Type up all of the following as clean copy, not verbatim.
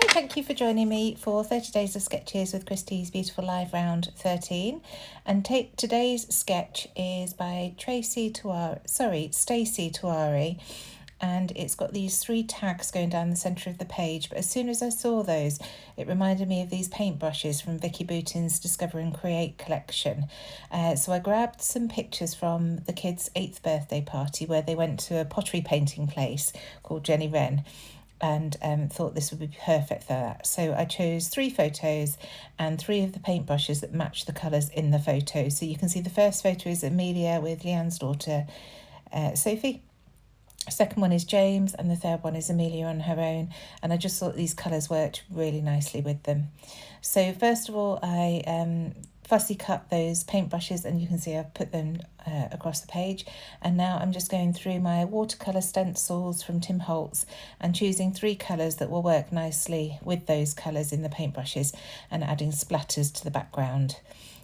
Thank you for joining me for 30 Days of Sketches with Christie's Beautiful Life round 13. And today's sketch is by Stacy Tewari. And it's got these 3 tags going down the centre of the page. But as soon as I saw those, it reminded me of these paintbrushes from Vicki Boutin's Discover and Create collection. So I grabbed some pictures from the kids' 8th birthday party where they went to a pottery painting place called Jenny Wren, and thought this would be perfect for that. So I chose 3 photos and 3 of the paintbrushes that match the colours in the photos. So you can see the first photo is Amelia with Leanne's daughter, Sophie. Second one is James, and the third one is Amelia on her own. And I just thought these colours worked really nicely with them. So first of all, I fussy cut those paintbrushes, and you can see I've put them across the page. And now I'm just going through my watercolour stencils from Tim Holtz and choosing 3 colours that will work nicely with those colours in the paintbrushes and adding splatters to the background.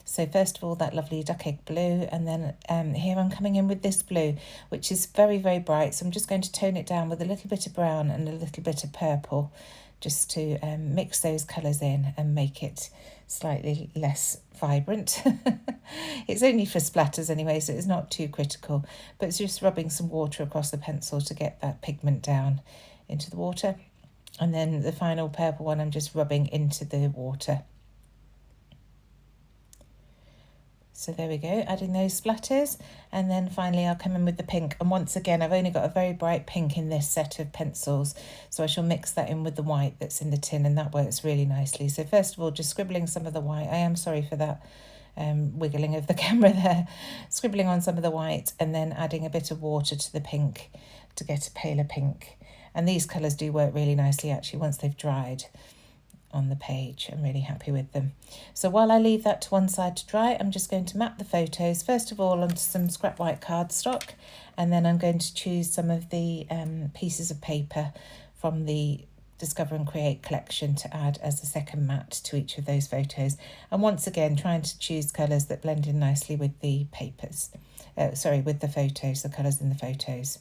So first of all, that lovely duck egg blue, and then here I'm coming in with this blue, which is very, very bright. So I'm just going to tone it down with a little bit of brown and a little bit of purple, just to mix those colours in and make it slightly less vibrant. It's only for splatters anyway, so it's not too critical, but it's just rubbing some water across the pencil to get that pigment down into the water. And then the final purple one I'm just rubbing into the water. So there we go, adding those splatters, and then finally I'll come in with the pink. And once again, I've only got a very bright pink in this set of pencils, so I shall mix that in with the white that's in the tin, and that works really nicely. So first of all, just scribbling some of the white. I am sorry for that wiggling of the camera there. Scribbling on some of the white and then adding a bit of water to the pink to get a paler pink. And these colours do work really nicely actually once they've dried on the page. I'm really happy with them. So while I leave that to one side to dry, I'm just going to map the photos first of all onto some scrap white cardstock, and then I'm going to choose some of the pieces of paper from the Discover and Create collection to add as a second mat to each of those photos. And once again, trying to choose colours that blend in nicely with the papers. With the photos, the colours in the photos.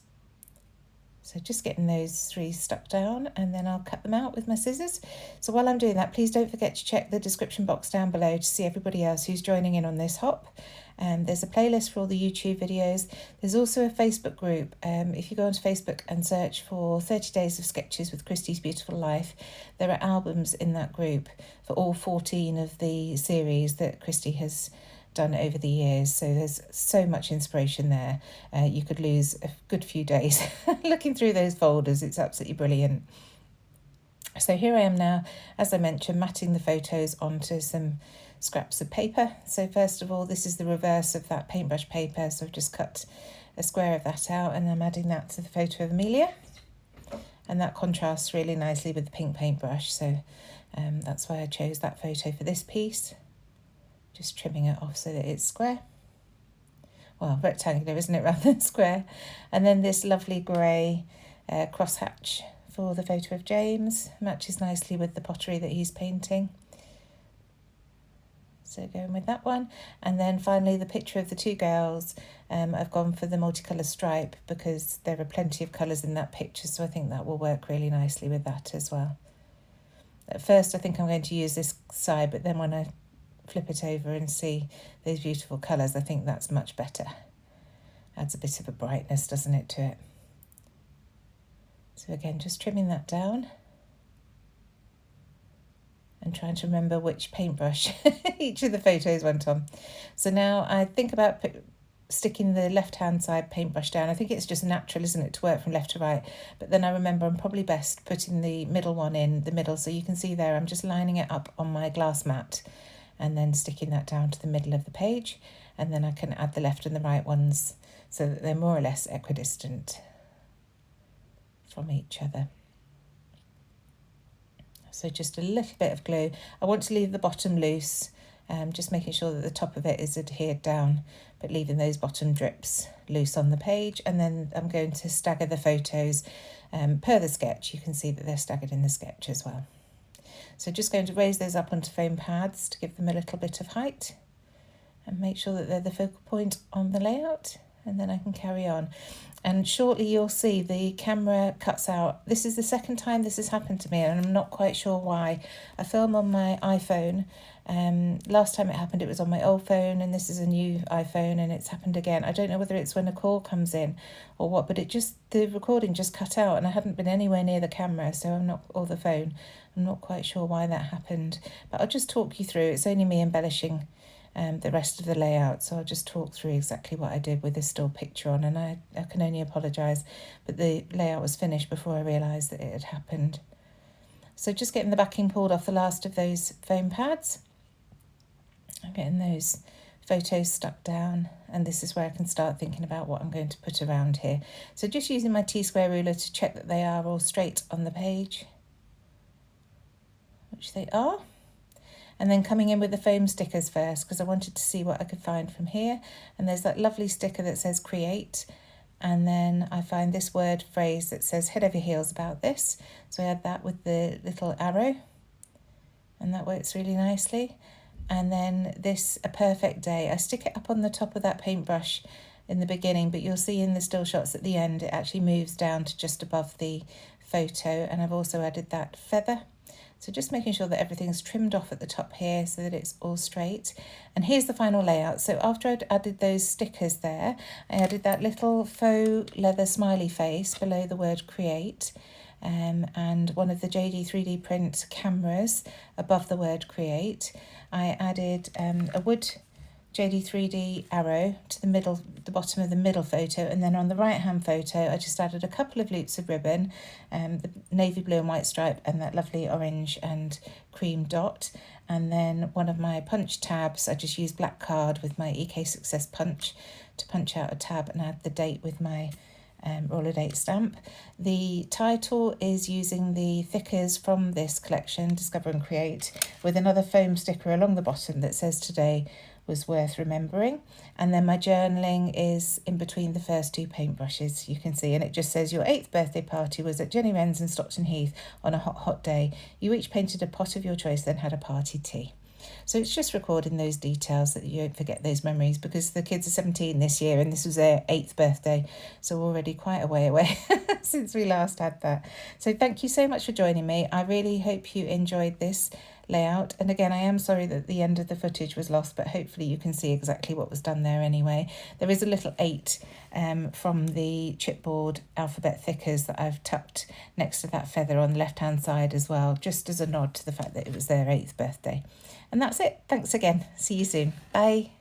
So just getting those 3 stuck down, and then I'll cut them out with my scissors. So while I'm doing that, please don't forget to check the description box down below to see everybody else who's joining in on this hop. There's a playlist for all the YouTube videos. There's also a Facebook group. If you go onto Facebook and search for 30 Days of Sketches with Christie's Beautiful Life, there are albums in that group for all 14 of the series that Christie has done over the years. So there's so much inspiration there. You could lose a good few days looking through those folders. It's absolutely brilliant. So here I am now, as I mentioned, matting the photos onto some scraps of paper. So first of all, this is the reverse of that paintbrush paper, so I've just cut a square of that out, and I'm adding that to the photo of Amelia, and that contrasts really nicely with the pink paintbrush. So that's why I chose that photo for this piece. Just trimming it off so that it's square. Well, rectangular, isn't it, rather than square. And then this lovely grey crosshatch for the photo of James. Matches nicely with the pottery that he's painting. So going with that one. And then finally the picture of the 2 girls. I've gone for the multicolour stripe because there are plenty of colours in that picture, so I think that will work really nicely with that as well. At first I think I'm going to use this side, but then when I flip it over and see those beautiful colours, I think that's much better. Adds a bit of a brightness, doesn't it, to it? So again, just trimming that down and trying to remember which paintbrush each of the photos went on. So now I think about sticking the left-hand side paintbrush down. I think it's just natural, isn't it, to work from left to right? But then I remember I'm probably best putting the middle one in the middle. So you can see there, I'm just lining it up on my glass mat and then sticking that down to the middle of the page, and then I can add the left and the right ones so that they're more or less equidistant from each other. So just a little bit of glue. I want to leave the bottom loose, just making sure that the top of it is adhered down, but leaving those bottom drips loose on the page. And then I'm going to stagger the photos per the sketch. You can see that they're staggered in the sketch as well. So just going to raise those up onto foam pads to give them a little bit of height and make sure that they're the focal point on the layout. and then I can carry on. And shortly you'll see the camera cuts out. This is the second time this has happened to me, and I'm not quite sure why. I film on my iPhone. Last time it happened, it was on my old phone, and this is a new iPhone, and it's happened again. I don't know whether it's when a call comes in or what, but the recording just cut out, and I hadn't been anywhere near the camera, or the phone. I'm not quite sure why that happened, but I'll just talk you through. It's only me embellishing the rest of the layout, so I'll just talk through exactly what I did with this still picture on, and I can only apologise, but the layout was finished before I realised that it had happened. So just getting the backing pulled off the last of those foam pads. I'm getting those photos stuck down, and this is where I can start thinking about what I'm going to put around here. So just using my T-square ruler to check that they are all straight on the page, which they are. And then coming in with the foam stickers first, because I wanted to see what I could find from here. And there's that lovely sticker that says create. And then I find this word phrase that says head over heels about this. So I add that with the little arrow, and that works really nicely. And then this, a perfect day. I stick it up on the top of that paintbrush in the beginning, but you'll see in the still shots at the end, it actually moves down to just above the photo. And I've also added that feather. So just making sure that everything's trimmed off at the top here so that it's all straight. And here's the final layout. So after I'd added those stickers there, I added that little faux leather smiley face below the word create, and one of the JD 3D print cameras above the word create. I added a wood JD 3D arrow to the bottom of the middle photo, and then on the right hand photo I just added a couple of loops of ribbon, the navy blue and white stripe and that lovely orange and cream dot, and then one of my punch tabs I just used black card with my EK Success punch to punch out a tab and add the date with my roller date stamp. The title is using the thickers from this collection, Discover and Create, with another foam sticker along the bottom that says today was worth remembering. And then my journaling is in between the first two paintbrushes, you can see, and it just says your 8th birthday party was at Jenny Wren's in Stockton Heath on a hot day. You each painted a pot of your choice, then had a party tea. So it's just recording those details so that you don't forget those memories, because the kids are 17 this year and this was their 8th birthday, so already quite a way away since we last had that. So thank you so much for joining me. I really hope you enjoyed this layout, and again I am sorry that the end of the footage was lost, but hopefully you can see exactly what was done there anyway. There is a little 8 from the chipboard alphabet thickers that I've tucked next to that feather on the left hand side as well, just as a nod to the fact that it was their 8th birthday. And that's it. Thanks again. See you soon. Bye.